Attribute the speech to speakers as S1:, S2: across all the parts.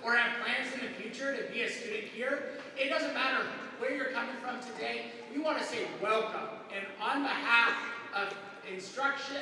S1: or have plans in the future to be a student here, it doesn't matter where you're coming from today, we want to say welcome. And on behalf of instructors,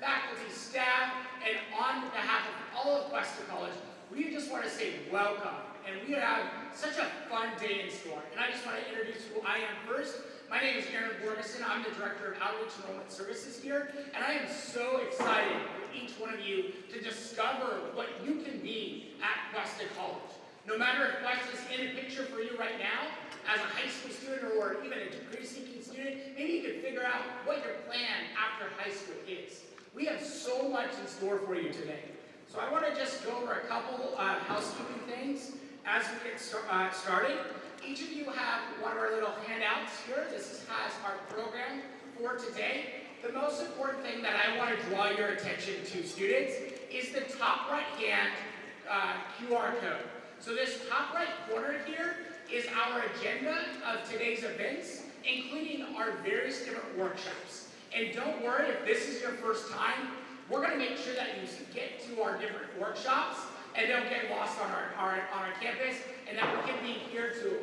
S1: faculty, staff, and on behalf of all of Cuesta College, we just want to say welcome. And we have such a fun day in store. And I just want to introduce who I am first. My name is Aaron Borgeson. I'm the Director of Outreach Enrollment Services here. And I am so excited for each one of you to discover what you can be at Cuesta College. No matter if Cuesta is in a picture for you right now, as a high school student or even a degree-seeking student, maybe you can figure out what your plan after high school is. We have so much in store for you today. So I want to just go over a couple housekeeping things as we get started. Each of you have one of our little handouts here. This has our program for today. The most important thing that I want to draw your attention to, students, is the top right-hand QR code. So this top right corner here is our agenda of today's events, including our various different workshops. And don't worry if this is your first time, we're going to make sure that you get to our different workshops and don't get lost on our campus, and that we can be here to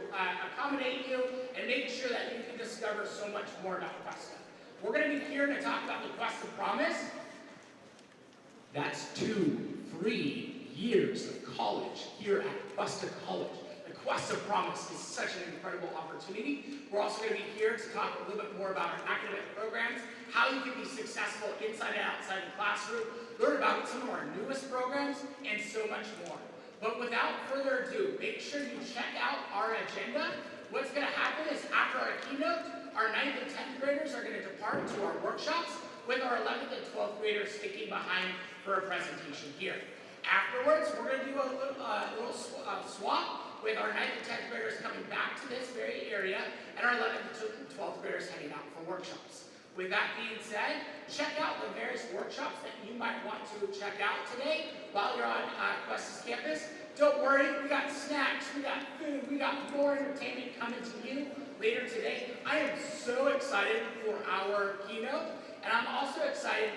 S1: accommodate you and make sure that you can discover so much more about Cuesta. We're going to be here to talk about the Cuesta Promise. That's 2-3 years of college here at Cuesta College. Cuesta Promise is such an incredible opportunity. We're also going to be here to talk a little bit more about our academic programs, how you can be successful inside and outside the classroom, learn about some of our newest programs, and so much more. But without further ado, make sure you check out our agenda. What's going to happen is after our keynote, our 9th and 10th graders are going to depart to our workshops with our 11th and 12th graders sticking behind for a presentation here. Afterwards, we're going to do a little swap with our 9th and 10th graders coming back to this very area, and our 11th and 12th graders heading out for workshops. With that being said, check out the various workshops that you might want to check out today while you're on Cuesta's campus. Don't worry, we got snacks, we got food, we got more entertainment coming to you later today. I am so excited for our keynote, and I'm also excited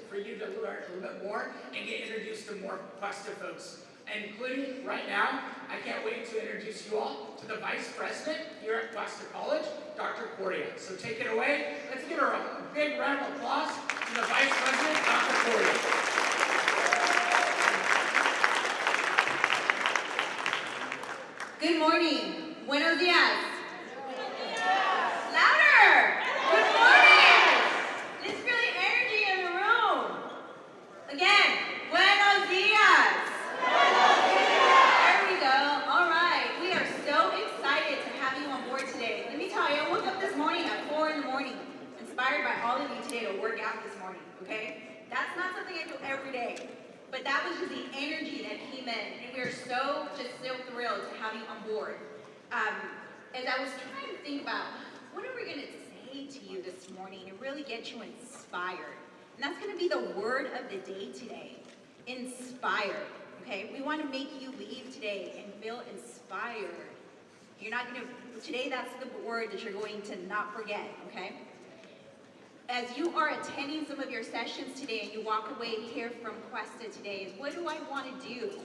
S1: for you to learn a little bit more and get introduced to more Cuesta folks. Including right now, I can't wait to introduce you all to the Vice President here at Cuesta College, Dr. Cordia. So take it away. Let's give her a big round of applause to the Vice President, Dr. Cordia.
S2: Good morning. Buenos dias. Louder. Good morning. Let's feel the energy in the room. Again, buenos dias. There we go. All right. We are so excited to have you on board today. Let me tell you, I woke up this morning at 4 in the morning, inspired by all of you today to work out this morning, okay? That's not something I do every day, but that was just the energy that came in, and we are so thrilled to have you on board. As I was trying to think about, what are we going to say to you this morning to really get you inspired? And that's going to be the word of the day today, inspired. Okay, we want to make you leave today and feel inspired. You're not going to, today that's the word that you're going to not forget, okay? As you are attending some of your sessions today and you walk away here from Cuesta today, is what do I want to do?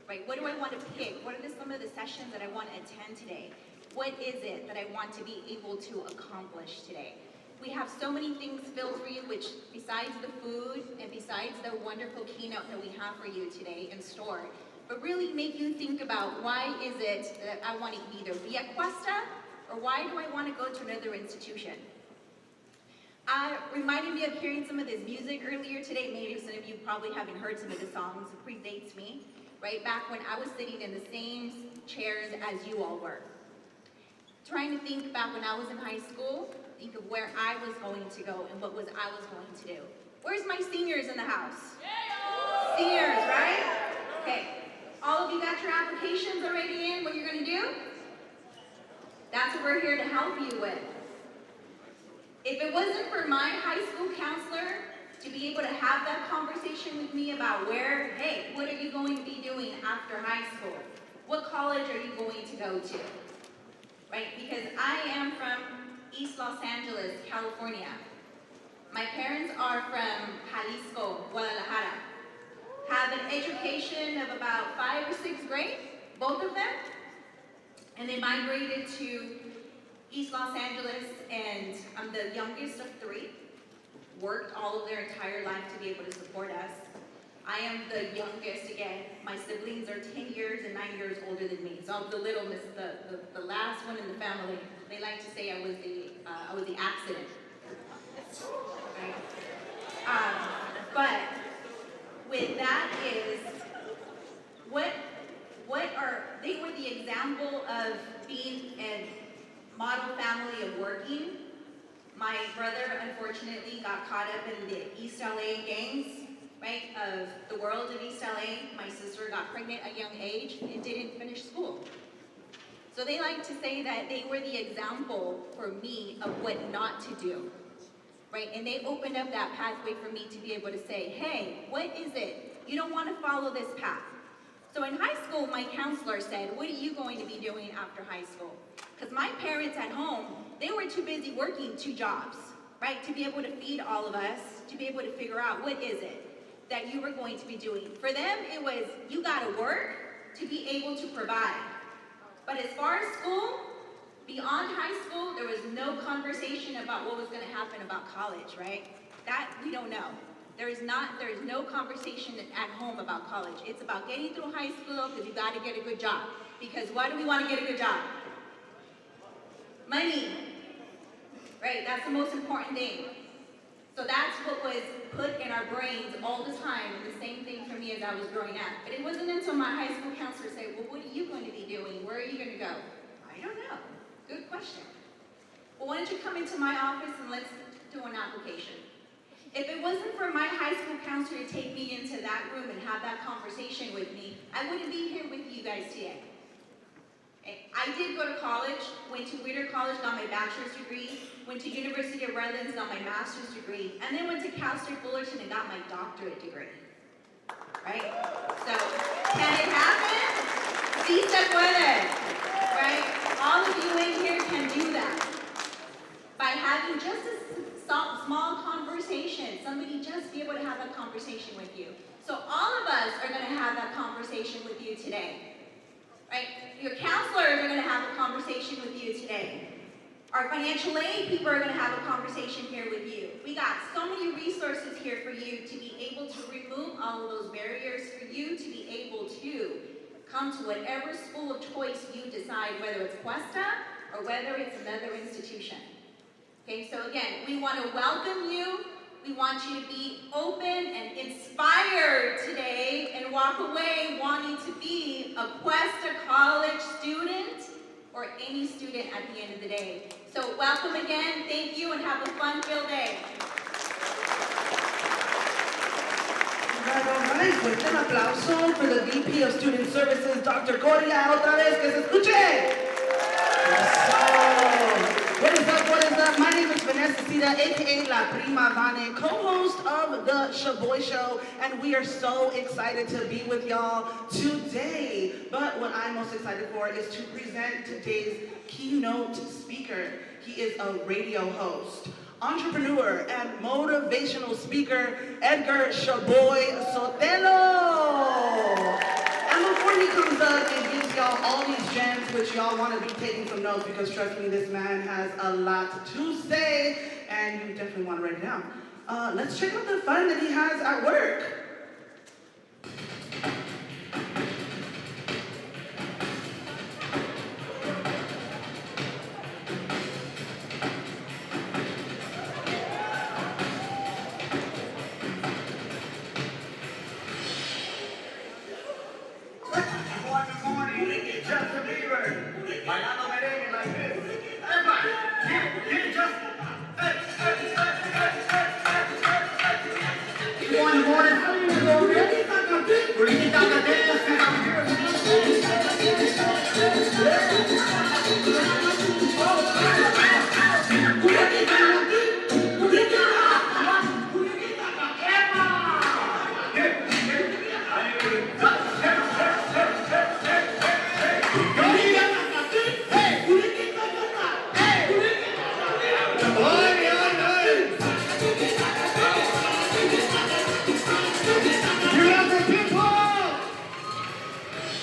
S2: Right, what do I want to pick? What are some of the sessions that I want to attend today? What is it that I want to be able to accomplish today? We have so many things filled for you, which besides the food and besides the wonderful keynote that we have for you today in store, but really make you think about why is it that I want to either be at Cuesta or why do I want to go to another institution? Reminded me of hearing some of this music earlier today. Maybe some of you probably haven't heard some of the songs. It predates me, right? Back when I was sitting in the same chairs as you all were. Trying to think back when I was in high school, think of where I was going to go and what I was going to do. Where's my seniors in the house? Seniors, right? Okay. All of you got your applications already in, what you're going to do? That's what we're here to help you with. If it wasn't for my high school counselor to be able to have that conversation with me about hey, what are you going to be doing after high school? What college are you going to go to? Right? Because I am from East Los Angeles, California. My parents are from Jalisco, Guadalajara. have an education of about 5th or 6th grade, both of them. And they migrated to East Los Angeles, and I'm the youngest of 3. Worked all of their entire life to be able to support us. I am the youngest again. My siblings are 10 years and 9 years older than me. So I'm the little miss, the last one in the family. They like to say I was the accident. Right? But with that is they were the example of being a model family of working. My brother, unfortunately, got caught up in the East LA gangs, right, of the world of East LA. My sister got pregnant at a young age and didn't finish school. So they like to say that they were the example for me of what not to do, right? And they opened up that pathway for me to be able to say, hey, what is it? You don't want to follow this path. So in high school, my counselor said, what are you going to be doing after high school? Because my parents at home, they were too busy working 2 jobs, right? To be able to feed all of us, to be able to figure out what is it that you were going to be doing. For them, it was, you got to work to be able to provide. But as far as school, beyond high school, there was no conversation about what was going to happen about college, right? That we don't know. There is no conversation at home about college. It's about getting through high school because you got to get a good job. Because why do we want to get a good job? Money, right? That's the most important thing. So that's what was put in our brains all the time, and the same thing for me as I was growing up. But it wasn't until my high school counselor said, well, what are you going to be doing? Where are you going to go? I don't know. Good question. Well, why don't you come into my office and let's do an application. If it wasn't for my high school counselor to take me into that room and have that conversation with me, I wouldn't be here with you guys today. I did go to college, went to Whittier College, got my bachelor's degree, went to University of Redlands, got my master's degree, and then went to Cal State Fullerton and got my doctorate degree. Right? So, can it happen? Sí se puede. Right? All of you in here can do that. By having just a small conversation, somebody just be able to have a conversation with you. So all of us are going to have that conversation with you today. Right? Your counselors are going to have a conversation with you today. Our financial aid people are going to have a conversation here with you. We got so many resources here for you to be able to remove all of those barriers, for you to be able to come to whatever school of choice you decide, whether it's Cuesta or whether it's another institution. Okay, so again, we want to welcome you. We want you to be open and inspired today and walk away wanting to be a Cuesta College student or any student at the end of the day. So welcome again, thank you, and have a fun-filled day.
S3: All right, fuerte el aplauso for the VP of Student Services, Dr. Coria, otra vez, que se escuche. What is up? My name is Vanessa Cita, aka La Prima Vane, co-host of the Shoboy Show, and we are so excited to be with y'all today. But what I'm most excited for is to present today's keynote speaker. He is a radio host, entrepreneur, and motivational speaker, Edgar Shoboy Sotelo. And before he comes up and gives y'all all these gems, which y'all want to be taking some notes, because trust me, this man has a lot to say, and you definitely want to write it down. Let's check out the fun that he has at work.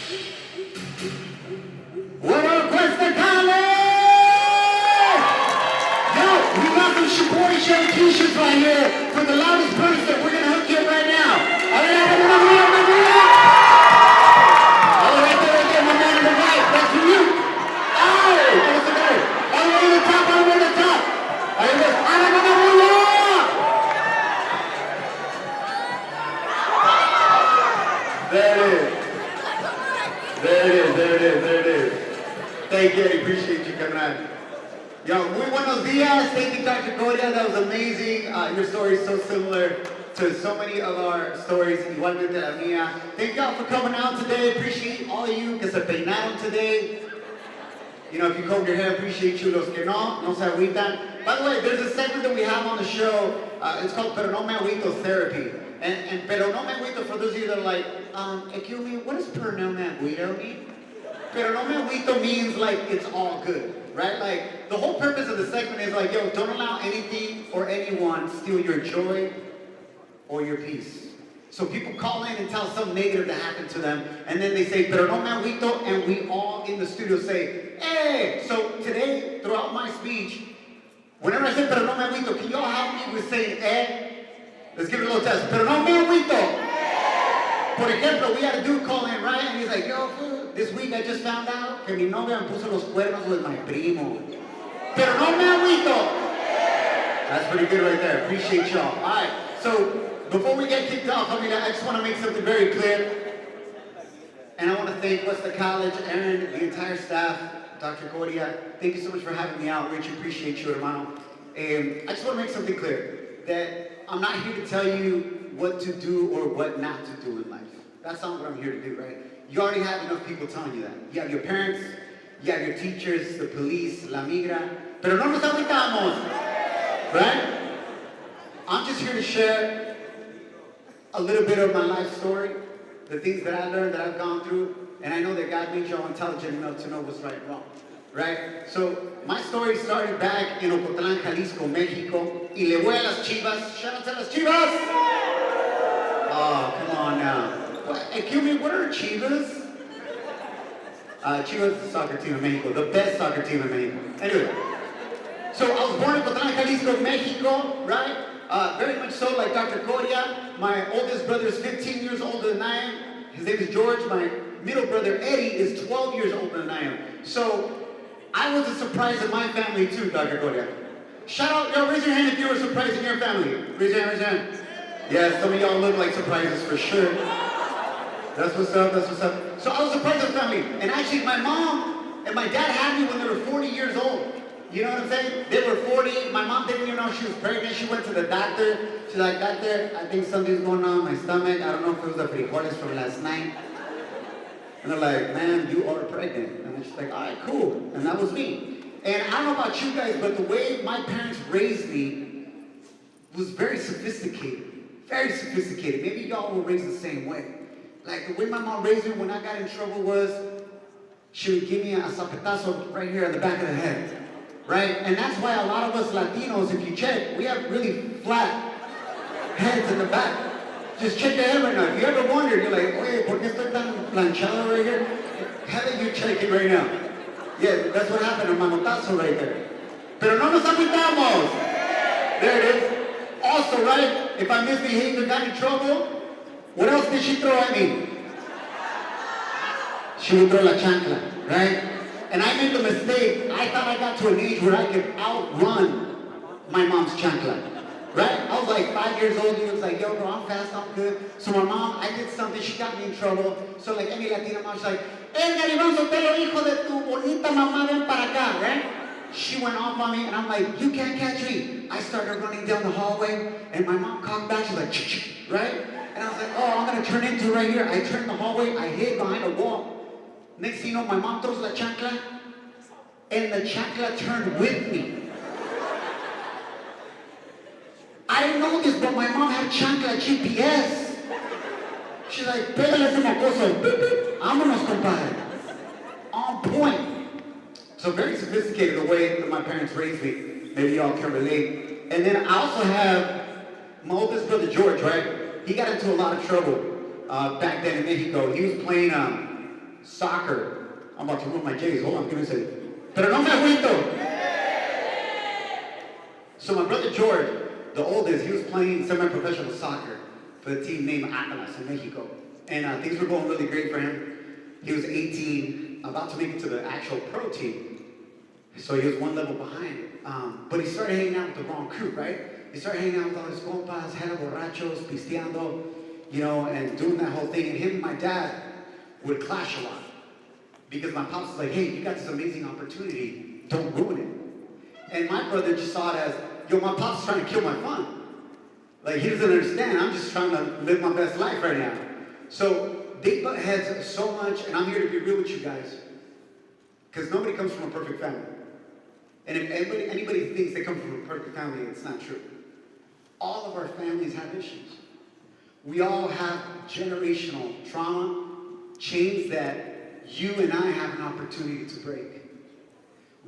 S4: What up, Cuesta College? Yo, we got some Shoboy Show t-shirts right here for the loudest person. We're gonna hook you up right now. All right, right there, my man on the right. That's for you. Oh, what's the name? All the way to the top, all the way to the top. All right, listen. There it is. There it is. Thank you, I appreciate you coming on. Yo, muy buenos dias. Thank you, Dr. Coria. That was amazing. Your story is so similar to so many of our stories. Igualmente la mía. Thank y'all for coming out today. Appreciate all of you que se peinaron today. You know, if you combed your hair, appreciate you. Los que no se agüitan. By the way, there's a segment that we have on the show. It's called Pero No Me Agüito Therapy. And Pero No Me Agüito, for those of you that are like, excuse me, what does Pero No Me Agüito mean? Pero No Me Agüito means like it's all good, right? Like the whole purpose of the segment is like, yo, don't allow anything or anyone steal your joy or your peace. So people call in and tell something negative that happened to them, and then they say, Pero No Me Agüito, and we all in the studio say, hey! So today, throughout my speech, whenever I say Pero No Me Agüito, can you all help me with saying eh? Let's give it a little test. Pero no me agüito. Por ejemplo, we had a dude call in, right? And he's like, yo, fool, this week I just found out que mi novia me puso los cuernos with my primo. Pero no me agüito. That's pretty good right there. Appreciate y'all. All right. So before we get kicked off, I just want to make something very clear. And I want to thank Cuesta College, Aaron, the entire staff, Dr. Coria. Thank you so much for having me out. Rich, appreciate you, hermano. I just want to make something clear. That I'm not here to tell you what to do or what not to do in life. That's not what I'm here to do, right? You already have enough people telling you that. You have your parents, you have your teachers, the police, la migra. Pero no nos agüitamos, right? I'm just here to share a little bit of my life story, the things that I learned, that I've gone through, and I know that God made y'all intelligent enough to know what's right and wrong. Right? So, my story started back in Ocotlán, Jalisco, Mexico. Y le voy a las Chivas. Shout out to las Chivas! Oh, come on now. Excuse me, what are Chivas? Chivas is the soccer team in Mexico. The best soccer team in Mexico. Anyway. So, I was born in Ocotlán, Jalisco, Mexico, right? Very much so like Dr. Coria. My oldest brother is 15 years older than I am. His name is George. My middle brother, Eddie, is 12 years older than I am. So, I was a surprise in my family too, Dr. Coria. Shout out, yo, raise your hand if you were a surprise in your family. Raise your hand. Yeah, some of y'all look like surprises for sure. That's what's up. So I was a surprised in the family. And actually, my mom and my dad had me when they were 40 years old. You know what I'm saying? They were 40. My mom didn't even know she was pregnant. She went to the doctor. She's like, doctor, I think something's going on in my stomach. I don't know if it was the frijoles from last night. And they're like, man, you are pregnant. And then she's like, all right, cool. And that was me. And I don't know about you guys, but the way my parents raised me was very sophisticated. Very sophisticated. Maybe y'all were raised the same way. Like the way my mom raised me when I got in trouble was, she would give me a zapatazo right here on the back of the head. Right? And that's why a lot of us Latinos, if you check, we have really flat heads in the back. Just check your head right now. If you ever wondered, you're like, oye, ¿por qué estoy tan planchado right here? Have you check it right now? Yeah, that's what happened, a manotazo right there. Pero no nos agüitamos. There it is. Also, right, if I misbehaved and got in trouble, what else did she throw at me? She would throw la chancla, right? And I made the mistake. I thought I got to an age where I could outrun my mom's chancla. Right? I was like 5 years old. He was like, yo, bro, I'm fast, I'm good. So my mom, I did something, she got me in trouble. So like any Latina mom, she's like, Edgar, Sotelo, hijo de tu bonita mamá, ven para acá, right? She went off on me, and I'm like, you can't catch me. I started running down the hallway, and my mom called back, she's like, right? And I was like, oh, I'm gonna turn into right here. I turned the hallway, I hid behind a wall. Next thing you know, my mom throws la chancla, and the chancla turned with me. I didn't know this, but my mom had chancla GPS. She's like, pégale ese mocoso. Vámonos, compadre. On point. So very sophisticated the way that my parents raised me. Maybe y'all can relate. And then I also have my oldest brother, George, right? He got into a lot of trouble back then in Mexico. He was playing soccer. I'm about to ruin my J's. Hold on, give me a second. Pero no me agüito. So my brother George, the oldest, he was playing semi-professional soccer for the team named Atlas in Mexico. And things were going really great for him. He was 18, about to make it to the actual pro team. So he was one level behind. But he started hanging out with the wrong crew, right? He started hanging out with all his compas, hella borrachos, pisteando, you know, and doing that whole thing. And him and my dad would clash a lot. Because my pops was like, hey, you got this amazing opportunity, don't ruin it. And my brother just saw it as, yo, my pop's trying to kill my fun. Like, he doesn't understand, I'm just trying to live my best life right now. So they butt heads so much, and I'm here to be real with you guys. Because nobody comes from a perfect family. And if anybody thinks they come from a perfect family, it's not true. All of our families have issues. We all have generational trauma, chains that you and I have an opportunity to break.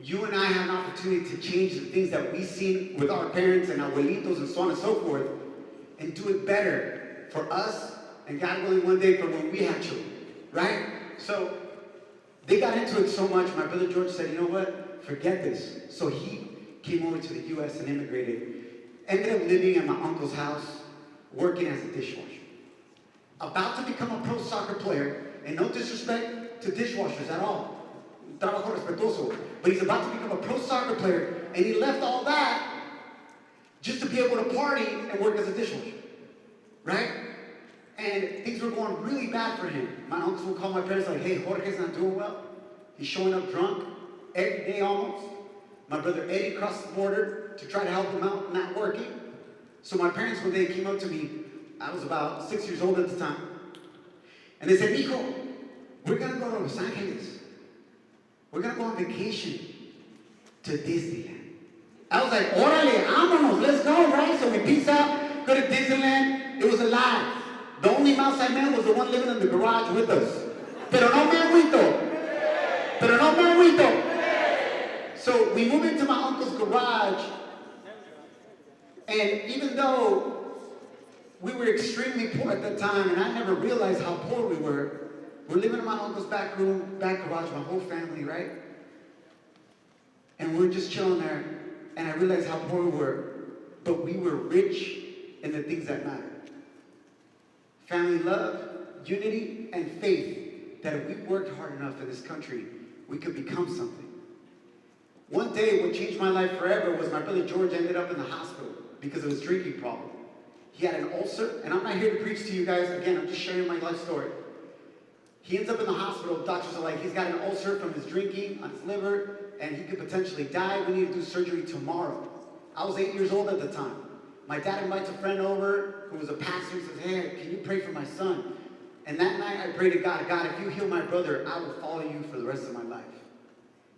S4: You and I have an opportunity to change the things that we've seen with our parents and abuelitos and so on and so forth, and do it better for us, and God willing one day for when we have children, right? So they got into it so much, my brother George said, you know what, forget this. So he came over to the US and immigrated, ended up living at my uncle's house, working as a dishwasher. About to become a pro soccer player, and no disrespect to dishwashers at all. Trabajo respetuoso. But he's about to become a pro soccer player, and he left all that just to be able to party and work as a dishwasher, right? And things were going really bad for him. My uncles would call my parents like, hey, Jorge's not doing well. He's showing up drunk every day almost. My brother Eddie crossed the border to try to help him out, not working. So my parents one day came up to me. I was about 6 years old at the time. And they said, Nico, we're going to go to Los Angeles. We're going to go on vacation to Disneyland. I was like, órale, vámonos, let's go, right? So we peace out, go to Disneyland. It was a lie. The only mouse I met was the one living in the garage with us. Pero no me agüito. Pero no me agüito. So we moved into my uncle's garage, and even though we were extremely poor at that time, and I never realized how poor we were, we're living in my uncle's back room, back garage, my whole family, right? And we're just chilling there, and I realized how poor we were, but we were rich in the things that matter. Family love, unity, and faith that if we worked hard enough in this country, we could become something. One day, what changed my life forever was my brother George ended up in the hospital because of his drinking problem. He had an ulcer, and I'm not here to preach to you guys. Again, I'm just sharing my life story. He ends up in the hospital. Doctors are like, he's got an ulcer from his drinking on his liver, and he could potentially die. We need to do surgery tomorrow. I was 8 years old at the time. My dad invites a friend over who was a pastor. He says, hey, can you pray for my son? And that night I prayed to God, God, if you heal my brother, I will follow you for the rest of my life.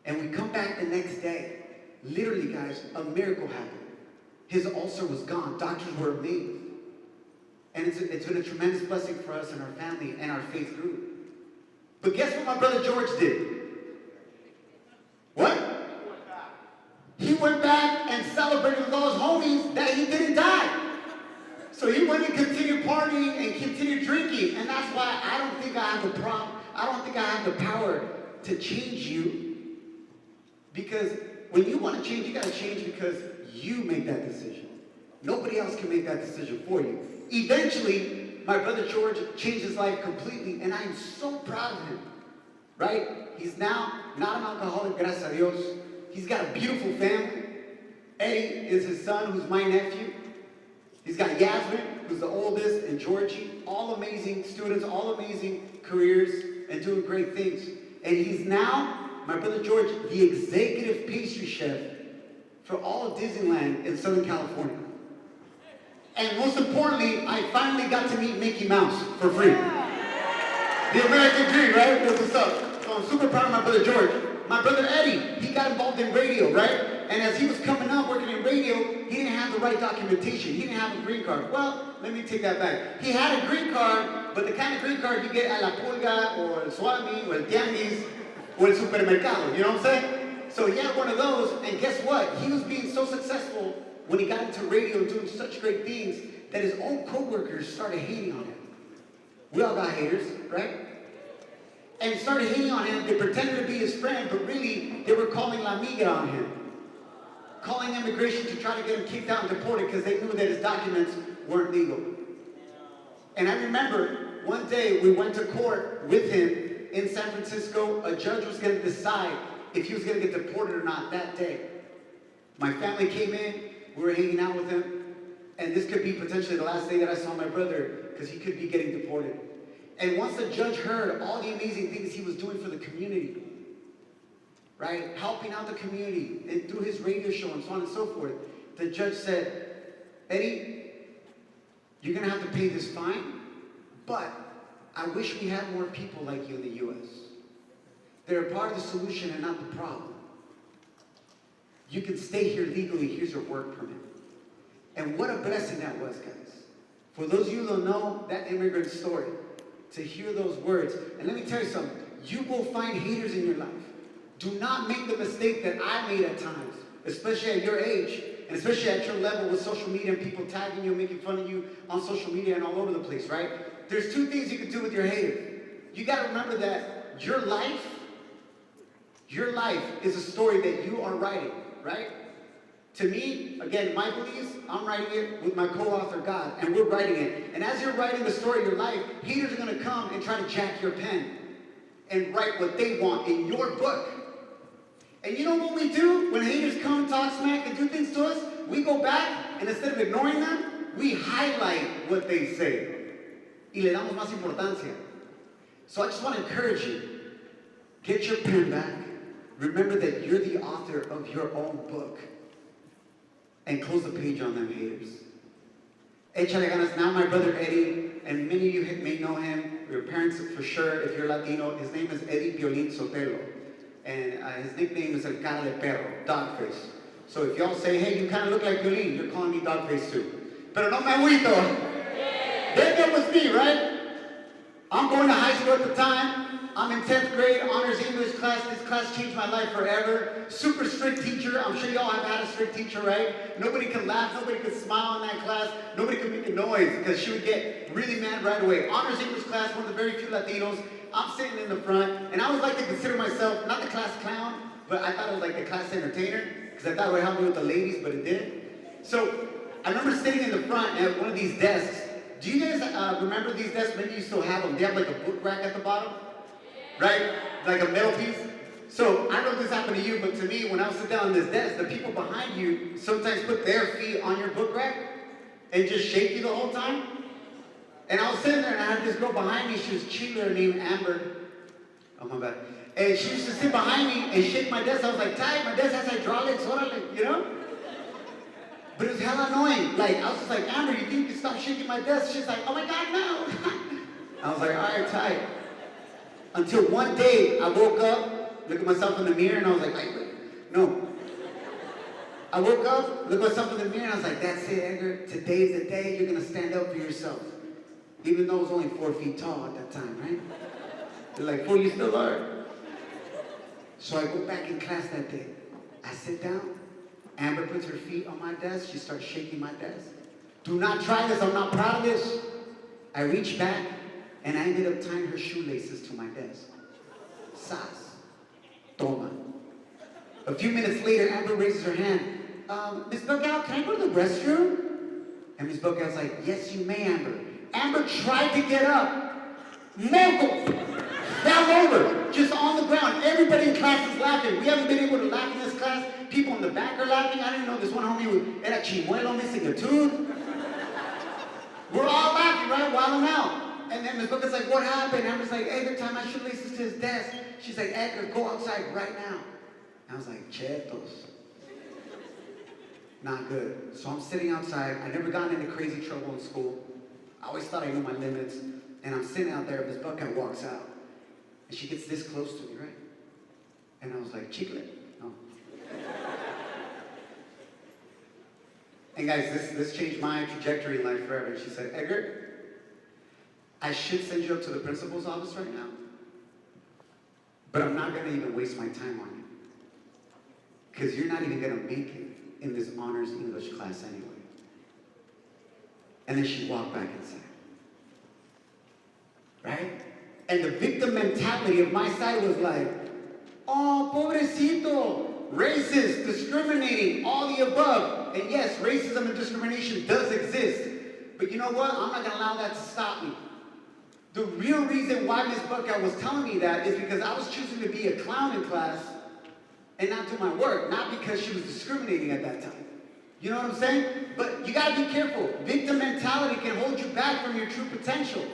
S4: And we come back the next day. Literally, guys, a miracle happened. His ulcer was gone. Doctors were amazed. And it's been a tremendous blessing for us and our family and our faith group. But guess what my brother George did? What? He went back and celebrated with all his homies that he didn't die. So he went and continued partying and continued drinking. And that's why I don't think I have the problem. I don't think I have the power to change you. Because when you want to change, you got to change because you make that decision. Nobody else can make that decision for you. Eventually, my brother George changed his life completely, and I am so proud of him, right? He's now not an alcoholic, gracias a Dios. He's got a beautiful family. Eddie is his son, who's my nephew. He's got Yasmin, who's the oldest, and Georgie, all amazing students, all amazing careers, and doing great things. And he's now, my brother George, the executive pastry chef for all of Disneyland in Southern California. And most importantly, I finally got to meet Mickey Mouse for free. The American dream, right? That's what's up. So I'm super proud of my brother George. My brother Eddie, he got involved in radio, right? And as he was coming up working in radio, he didn't have the right documentation. He didn't have a green card. Well, let me take that back. He had a green card, but the kind of green card you get at La Pulga, or El Swami, or El Tianguis, or El Supermercado, you know what I'm saying? So he had one of those, and guess what? He was being so successful when he got into radio and doing such great things that his own co-workers started hating on him. We all got haters, right? and started hitting on him. They pretended to be his friend, but really, they were calling La Migra on him. Calling immigration to try to get him kicked out and deported because they knew that his documents weren't legal. And I remember one day we went to court with him in San Francisco. A judge was going to decide if he was going to get deported or not that day. My family came in, we were hanging out with him, and this could be potentially the last day that I saw my brother because he could be getting deported. And once the judge heard all the amazing things he was doing for the community, right, helping out the community and through his radio show and so on and so forth, the judge said, Eddie, you're going to have to pay this fine, but I wish we had more people like you in the U.S. They're a part of the solution and not the problem. You can stay here legally. Here's your work permit. And what a blessing that was, guys. For those of you who don't know that immigrant story, to hear those words, and let me tell you something, you will find haters in your life. Do not make the mistake that I made at times, especially at your age, and especially at your level with social media and people tagging you, making fun of you on social media and all over the place, right? There's two things you can do with your haters. You got to remember that your life is a story that you are writing, right? To me, again, my beliefs, I'm writing it with my co-author, God, and we're writing it. And as you're writing the story of your life, haters are going to come and try to jack your pen and write what they want in your book. And you know what we do when haters come and talk smack and do things to us? We go back, and instead of ignoring them, we highlight what they say. Y le damos más importancia. So I just want to encourage you, get your pen back. Remember that you're the author of your own book. And close the page on them haters. Échale ganas. Now my brother Eddie, and many of you may know him, your parents for sure, if you're Latino, his name is Eddie Piolín Sotelo. And his nickname is El Cara de Perro, dog face. So if y'all say, hey, you kind of look like Piolín, you're calling me dog face too. Pero no me agüito. That was me, right? I'm going to high school at the time. I'm in 10th grade, honors English class. This class changed my life forever. Super strict teacher. I'm sure y'all have had a strict teacher, right? Nobody can laugh. Nobody can smile in that class. Nobody can make a noise because she would get really mad right away. Honors English class, one of the very few Latinos. I'm sitting in the front, and I always like to consider myself not the class clown, but I thought I was like the class entertainer because I thought it would help me with the ladies, but it didn't. So I remember sitting in the front at one of these desks. Do you guys remember these desks? Maybe you still have them. They have like a book rack at the bottom. Right? Like a metal piece. So I don't know if this happened to you, but to me, when I was sitting down on this desk, the people behind you sometimes put their feet on your book rack and just shake you the whole time. And I was sitting there and I had this girl behind me. She was Chile named Amber. Oh my bad. And she used to sit behind me and shake my desk. I was like, tight, my desk has hydraulics, you know? But it was hella annoying. Like, I was just like, Amber, you think you can stop shaking my desk? She's like, oh my God, no. I was like, all right, tight. Until one day, I woke up, looked at myself in the mirror, and I was like, wait, no. I woke up, looked at myself in the mirror, and I was like, that's it, Edgar. Today's the day you're going to stand up for yourself. Even though I was only 4 feet tall at that time, right? They're like, fool, you still are. So I go back in class that day. I sit down. Amber puts her feet on my desk. She starts shaking my desk. Do not try this. I'm not proud of this. I reach back. And I ended up tying her shoelaces to my desk. Sas. Toma. A few minutes later, Amber raises her hand. Miss Buckout, can I go to the restroom? And Miss Buckout's like, yes, you may, Amber. Amber tried to get up. Moco fell over, just on the ground. Everybody in class is laughing. We haven't been able to laugh in this class. People in the back are laughing. I didn't know this one homie era chimuelo, missing a tooth. We're all laughing, right? Wilding out. And then Ms. Booker's like, what happened? Amber's like, Edgar tied my shoelaces to his desk. She's like, Edgar, go outside right now. And I was like, chetos. Not good. So I'm sitting outside. I never gotten into crazy trouble in school. I always thought I knew my limits. And I'm sitting out there, Ms. Bucket walks out. And she gets this close to me, right? And I was like, chicle. No. And guys, this changed my trajectory in life forever. And she said, Edgar, I should send you up to the principal's office right now, but I'm not going to even waste my time on you, because you're not even going to make it in this honors English class anyway. And then she walked back inside. Right? And the victim mentality of my side was like, oh, pobrecito, racist, discriminating, all the above. And yes, racism and discrimination does exist. But you know what? I'm not going to allow that to stop me. The real reason why Miss Buckout was telling me that is because I was choosing to be a clown in class and not do my work, not because she was discriminating at that time. You know what I'm saying? But you got to be careful. Victim mentality can hold you back from your true potential.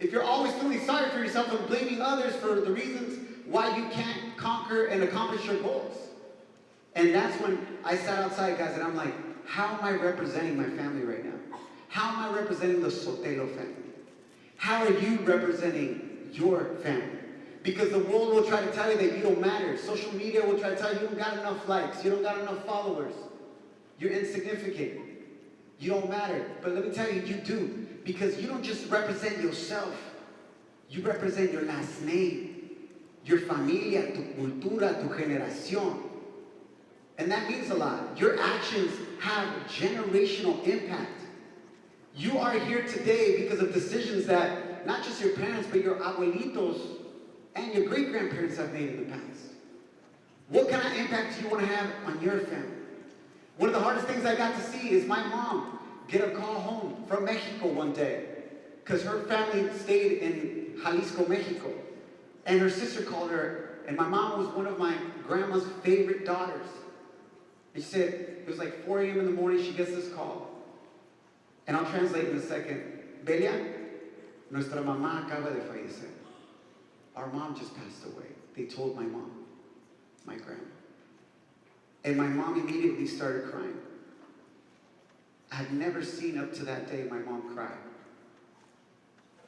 S4: If you're always feeling sorry for yourself and blaming others for the reasons why you can't conquer and accomplish your goals. And that's when I sat outside, guys, and I'm like, how am I representing my family right now? How am I representing the Sotelo family? How are you representing your family? Because the world will try to tell you that you don't matter. Social media will try to tell you you don't got enough likes, you don't got enough followers. You're insignificant. You don't matter. But let me tell you, you do. Because you don't just represent yourself. You represent your last name, your familia, tu cultura, tu generación. And that means a lot. Your actions have generational impact. You are here today because of decisions that not just your parents, but your abuelitos and your great-grandparents have made in the past. What kind of impact do you want to have on your family? One of the hardest things I got to see is my mom get a call home from Mexico one day because her family stayed in Jalisco, Mexico. And her sister called her, and my mom was one of my grandma's favorite daughters. And she said, it was like 4 a.m. in the morning, she gets this call. And I'll translate in a second. Belia, nuestra mamá acaba de fallecer. Our mom just passed away. They told my mom, my grandma. And my mom immediately started crying. I had never seen up to that day my mom cry.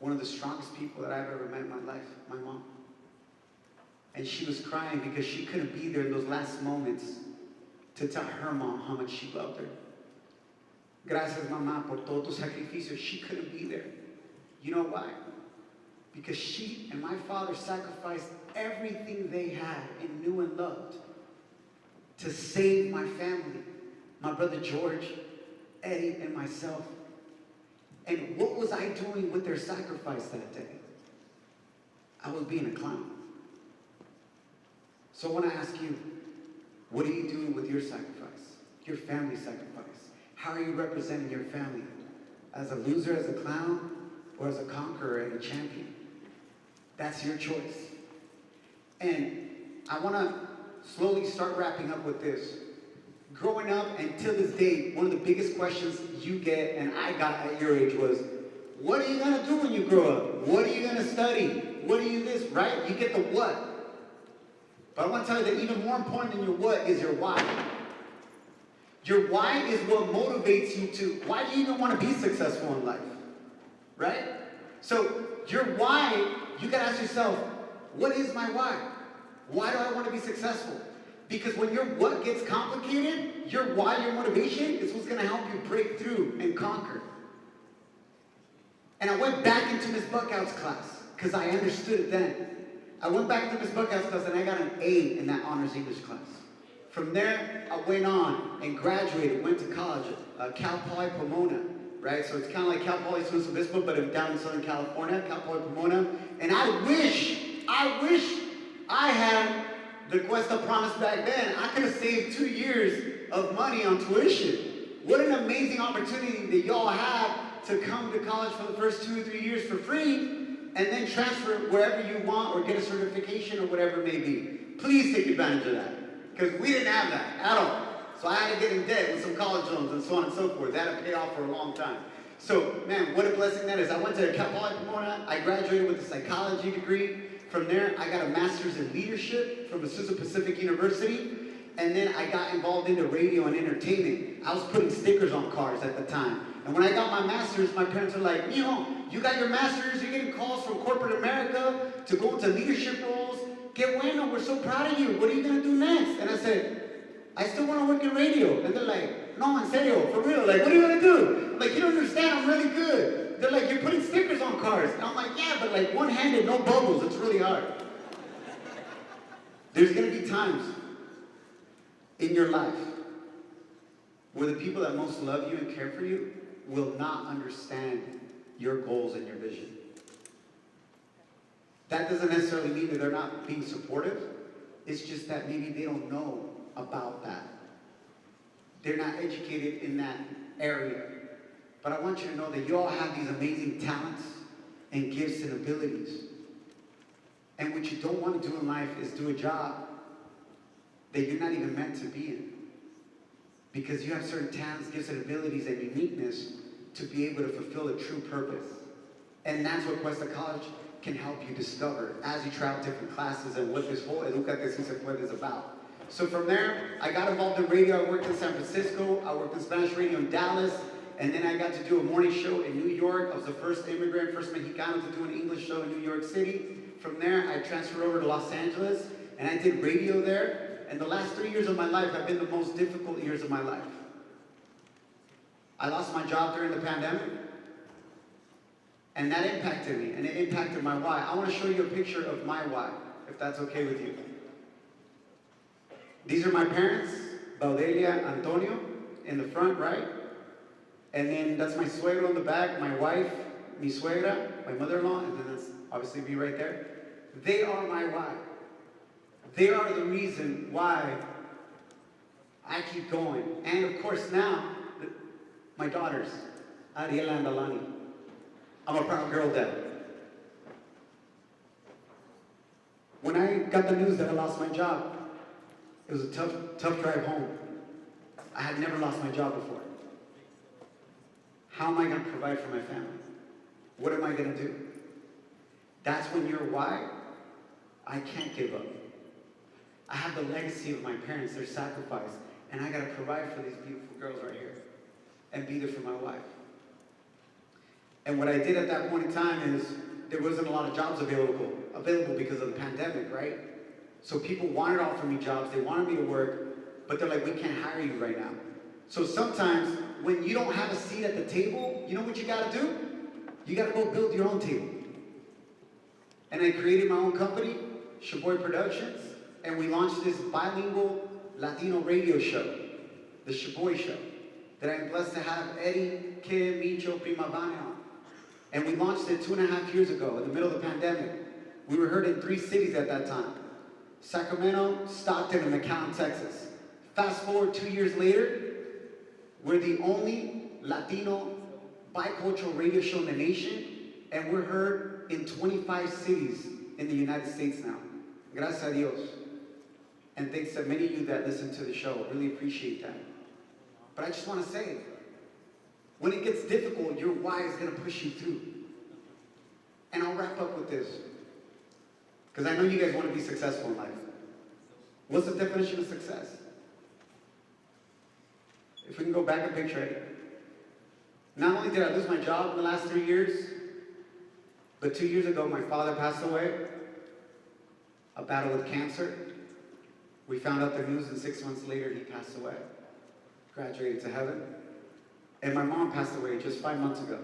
S4: One of the strongest people that I've ever met in my life, my mom. And she was crying because she couldn't be there in those last moments to tell her mom how much she loved her. Gracias, mamá, por todo tu sacrificio. She couldn't be there. You know why? Because she and my father sacrificed everything they had and knew and loved to save my family, my brother George, Eddie, and myself. And what was I doing with their sacrifice that day? I was being a clown. So I want to ask you, what are you doing with your sacrifice? Your family sacrifice? How are you representing your family? As a loser, as a clown, or as a conqueror and a champion? That's your choice. And I want to slowly start wrapping up with this. Growing up, and till this day, one of the biggest questions you get, and I got at your age, was, what are you going to do when you grow up? What are you going to study? What are you this, right? You get the what. But I want to tell you that even more important than your what is your why. Your why is what motivates you to, why do you even want to be successful in life? Right? So your why, you got to ask yourself, what is my why? Why do I want to be successful? Because when your what gets complicated, your why, your motivation is what's going to help you break through and conquer. And I went back into Miss Buckout's class because I understood it then. I went back to Miss Buckout's class and I got an A in that honors English class. From there, I went on and graduated, went to college, Cal Poly Pomona, right? So it's kind of like Cal Poly San Obispo, but down in Southern California, Cal Poly Pomona. And I wish I had the Cuesta promise back then. I could have saved 2 years of money on tuition. What an amazing opportunity that y'all have to come to college for the first 2 or 3 years for free and then transfer wherever you want or get a certification or whatever it may be. Please take advantage of that. Because we didn't have that at all. So I had to get in debt with some college loans and so on and so forth. That had paid off for a long time. So, man, what a blessing that is. I went to Cal Poly Pomona. I graduated with a psychology degree. From there, I got a master's in leadership from Azusa Pacific University. And then I got involved into radio and entertainment. I was putting stickers on cars at the time. And when I got my master's, my parents were like, Mijo, you got your master's, you're getting calls from corporate America to go into leadership roles. Que bueno, we're so proud of you. What are you going to do next? And I said, I still want to work in radio. And they're like, no, en serio, for real. Like, what are you going to do? Like, you don't understand, I'm really good. They're like, you're putting stickers on cars. And I'm like, yeah, but like one-handed, no bubbles. It's really hard. There's going to be times in your life where the people that most love you and care for you will not understand your goals and your vision. That doesn't necessarily mean that they're not being supportive. It's just that maybe they don't know about that. They're not educated in that area. But I want you to know that you all have these amazing talents and gifts and abilities. And what you don't want to do in life is do a job that you're not even meant to be in. Because you have certain talents, gifts, and abilities and uniqueness to be able to fulfill a true purpose. And that's what Cuesta College can help you discover as you travel different classes and what this whole Edúcate Si Se Puede is about. So from there, I got involved in radio. I worked in San Francisco. I worked in Spanish radio in Dallas. And then I got to do a morning show in New York. I was the first immigrant, first Mexicano to do an English show in New York City. From there, I transferred over to Los Angeles, and I did radio there. And the last 3 years of my life have been the most difficult years of my life. I lost my job during the pandemic, and that impacted me, and it impacted my why. I want to show you a picture of my why, if that's okay with you. These are my parents, Baudelia, Antonio, in the front, right? And then that's my suegro in the back, my wife, mi suegra, my mother-in-law, and then that's obviously me right there. They are my why. They are the reason why I keep going. And of course now, my daughters, Ariela and Alani. I'm a proud girl dad. When I got the news that I lost my job, it was a tough drive home. I had never lost my job before. How am I going to provide for my family? What am I going to do? That's when you're why. I can't give up. I have the legacy of my parents, their sacrifice, and I got to provide for these beautiful girls right here and be there for my wife. And what I did at that point in time is there wasn't a lot of jobs available because of the pandemic, right? So people wanted to offer me jobs, they wanted me to work, but they're like, we can't hire you right now. So sometimes when you don't have a seat at the table, you know what you gotta do? You gotta go build your own table. And I created my own company, Shoboy Productions, and we launched this bilingual Latino radio show, the Shoboy Show, that I'm blessed to have Eddie, Kim, Micho, Primavane on. And we launched it 2.5 years ago in the middle of the pandemic. We were heard in 3 cities at that time: Sacramento, Stockton, and McAllen, Texas. Fast forward 2 years later, we're the only Latino bicultural radio show in the nation, and we're heard in 25 cities in the United States now. Gracias a Dios. And thanks to many of you that listen to the show. Really appreciate that. But I just want to say, when it gets difficult, your why is going to push you through. And I'll wrap up with this, because I know you guys want to be successful in life. What's the definition of success? If we can go back a picture, not only did I lose my job in the last 3 years, but 2 years ago my father passed away, a battle with cancer. We found out the news, and 6 months later he passed away, graduated to heaven. And my mom passed away just 5 months ago.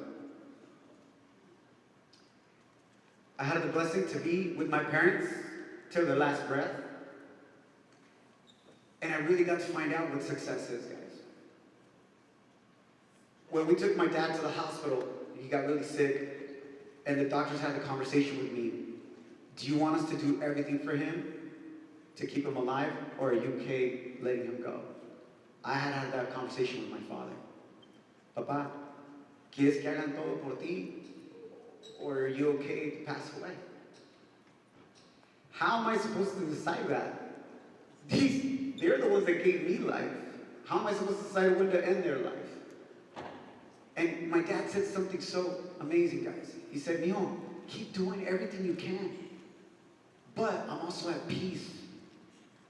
S4: I had the blessing to be with my parents till their last breath. And I really got to find out what success is, guys. When we took my dad to the hospital, he got really sick, and the doctors had the conversation with me. Do you want us to do everything for him to keep him alive, or are you okay letting him go? I had that conversation with my father. Papá, ¿quieres que hagan todo por ti? Or are you okay to pass away? How am I supposed to decide that? They're the ones that gave me life. How am I supposed to decide when to end their life? And my dad said something so amazing, guys. He said, Mijo, keep doing everything you can. But I'm also at peace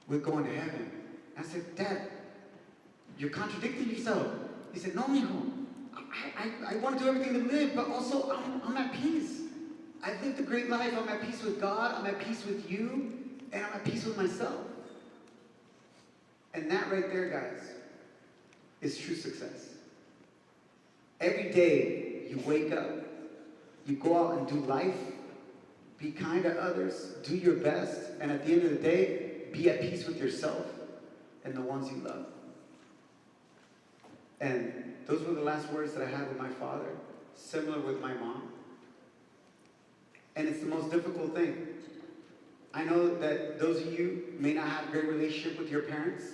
S4: with going to heaven. I said, Dad, you're contradicting yourself. He said, no, mijo, I want to do everything to live, but also I'm at peace. I've lived a great life. I'm at peace with God. I'm at peace with you. And I'm at peace with myself. And that right there, guys, is true success. Every day you wake up, you go out and do life, be kind to others, do your best, and at the end of the day, be at peace with yourself and the ones you love. And those were the last words that I had with my father, similar with my mom. And it's the most difficult thing. I know that those of you may not have a great relationship with your parents.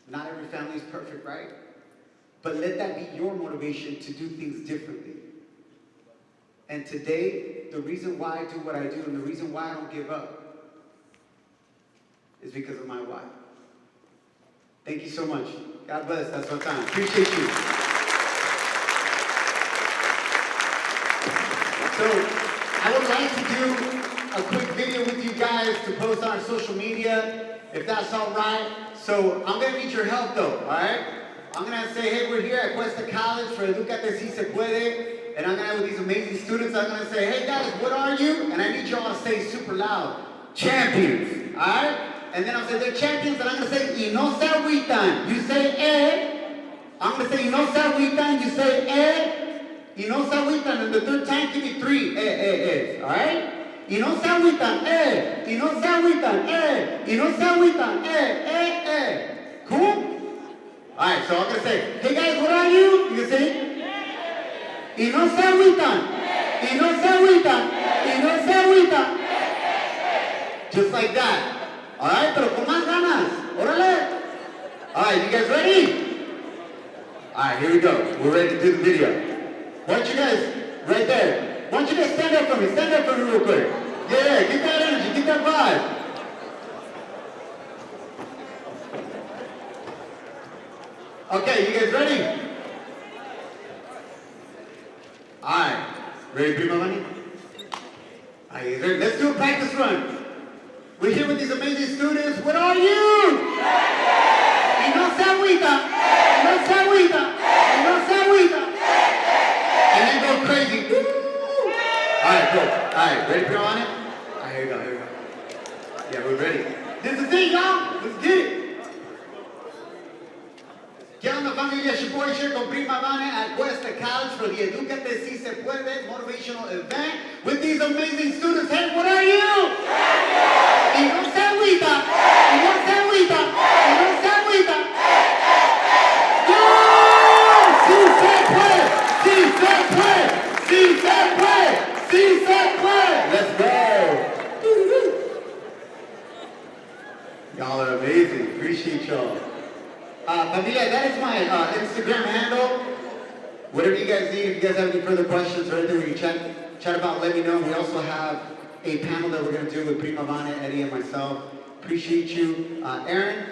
S4: Not every family is perfect, right? But let that be your motivation to do things differently. And today, the reason why I do what I do and the reason why I don't give up is because of my wife. Thank you so much. God bless. That's my time. Appreciate you. So, I would like to do a quick video with you guys to post on our social media, if that's all right. So, I'm going to need your help though, all right? I'm going to say, hey, we're here at Cuesta College for Edúcate, Si Se Puede. And I'm going to have with these amazing students, I'm going to say, hey guys, what are you? And I need you all to say super loud, champions, all right? And then I'll say, they're champions, and I'm going to say, y no se agüitan. You say, eh. I'm going to say, y no se agüitan. You say, eh. Y no se agüitan. And the third time, give me 3 eh. All right? Y no se agüitan, eh. Y no se agüitan, eh. Y no se agüitan, eh. Cool? All right, so I'm going to say, hey guys, what are you? You can say, y no se agüitan. Y no se agüitan. Y no se agüitan. Just like that. All right, pero con más ganas. Órale. All right, you guys ready? All right, here we go. We're ready to do the video. Why don't you guys, right there, why don't you guys stand up for me? Stand up for me real quick. Yeah, get that energy, get that vibe. Okay, you guys ready? All right. Ready, Prima Money? All right, you guys ready? Let's do a practice run. We're here with these amazing students. What are you? Y no se agüita. Y no se agüita. Y no se agüita. And then go crazy. Woo! All right, cool. All right, ready to go on it? All right, here we go. Yeah, we're ready. This is it, y'all. Let's get it. ¿Qué onda, familia? Shoboy here con Prima Vane at Cuesta College for the Edúcate, Si Se Puede motivational event with these amazing students. Hey, what are you? Y no se agüita. Y no se agüita. Y no se agüita. Si se puede. Si se puede. Si se puede. Si se puede. Let's go. Y'all are amazing. Appreciate y'all. Familia, that is my Instagram handle. Whatever you guys need, if you guys have any further questions or anything we can chat about, let me know. We also have a panel that we're going to do with Prima Vane, Eddie, and myself. Appreciate you. Aaron,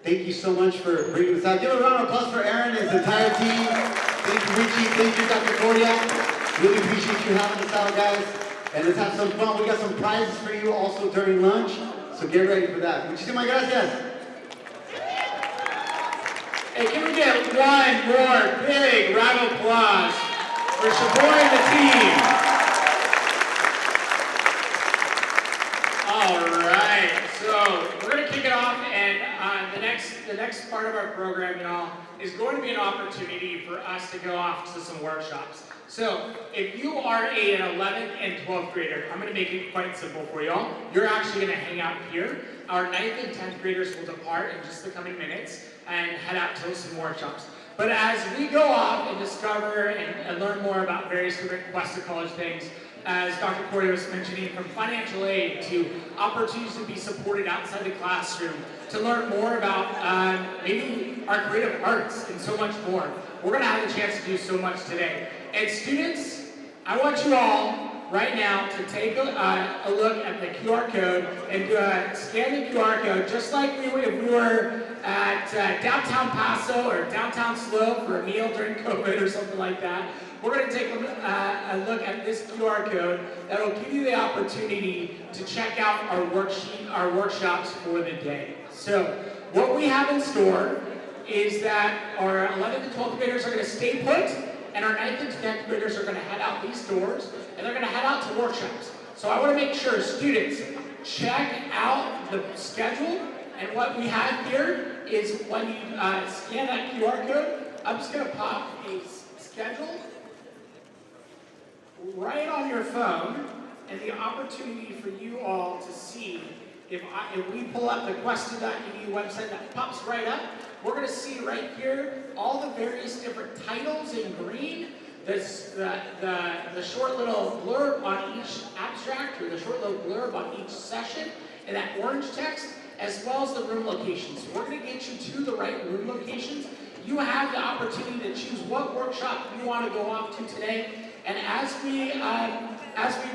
S4: thank you so much for bringing this out. Give a round of applause for Aaron and his entire team. Thank you, Richie. Thank you, Dr. Cordia. Really appreciate you having us out, guys. And let's have some fun. We got some prizes for you also during lunch, so get ready for that. Muchísimas gracias.
S1: Hey, can we get one more big round of applause for Shoboy and the team? All right, so we're going to kick it off, and the next part of our program, y'all, is going to be an opportunity for us to go off to some workshops. So, if you are an 11th and 12th grader, I'm going to make it quite simple for y'all. You're actually going to hang out here. Our 9th and 10th graders will depart in just the coming minutes and head out to some workshops. But as we go off and discover and learn more about various different Cuesta College things, as Dr. Corey was mentioning, from financial aid to opportunities to be supported outside the classroom, to learn more about maybe our creative arts and so much more. We're going to have a chance to do so much today. And students, I want you all right now to take a look at the QR code and scan the QR code, just like if we were at downtown Paso or downtown Slope for a meal during COVID or something like that. We're going to take a look at this QR code that will give you the opportunity to check out our worksheet, our workshops for the day. So what we have in store is that our 11th and 12th graders are going to stay put, and our 9th and 10th graders are going to head out these doors, and they're going to head out to workshops. So I want to make sure students check out the schedule, and what we have here is when you scan that QR code, I'm just going to pop a schedule right on your phone, and the opportunity for you all to see, if we pull up the Cuesta.edu website, that pops right up. We're going to see right here all the various different titles in green the short little blurb on each abstract, or the short little blurb on each session, and that orange text, as well as the room locations. So we're going to get you to the right room locations. You have the opportunity to choose what workshop you want to go off to today. And as we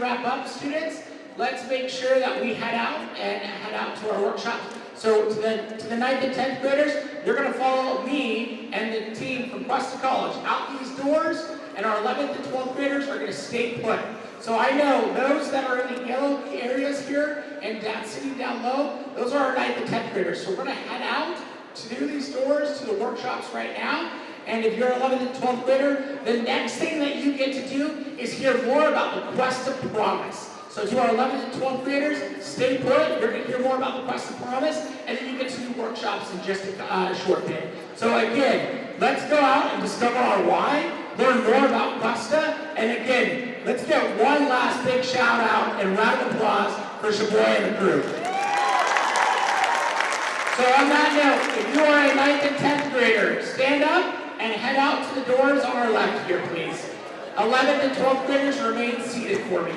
S1: wrap up, students, let's make sure that we head out to our workshops. So to the 9th and 10th graders, you're going to follow me and the team from Cuesta College out these doors, and our 11th and 12th graders are going to stay put. So I know those that are in the yellow areas here and sitting down low, those are our 9th and 10th graders. So we're going to head out to these doors, to the workshops right now. And if you're an 11th and 12th grader, the next thing that you get to do is hear more about the Cuesta Promise. So to our 11th and 12th graders, stay put. You're going to hear more about the Cuesta Promise, and then you get to do workshops in just a short bit. So again, let's go out and discover our why, learn more about Cuesta, and again, let's get one last big shout out and round of applause for Shoboy and the crew. So on that note, if you are a 9th and 10th grader, stand up and head out to the doors on our left here, please. 11th and 12th graders, remain seated for me.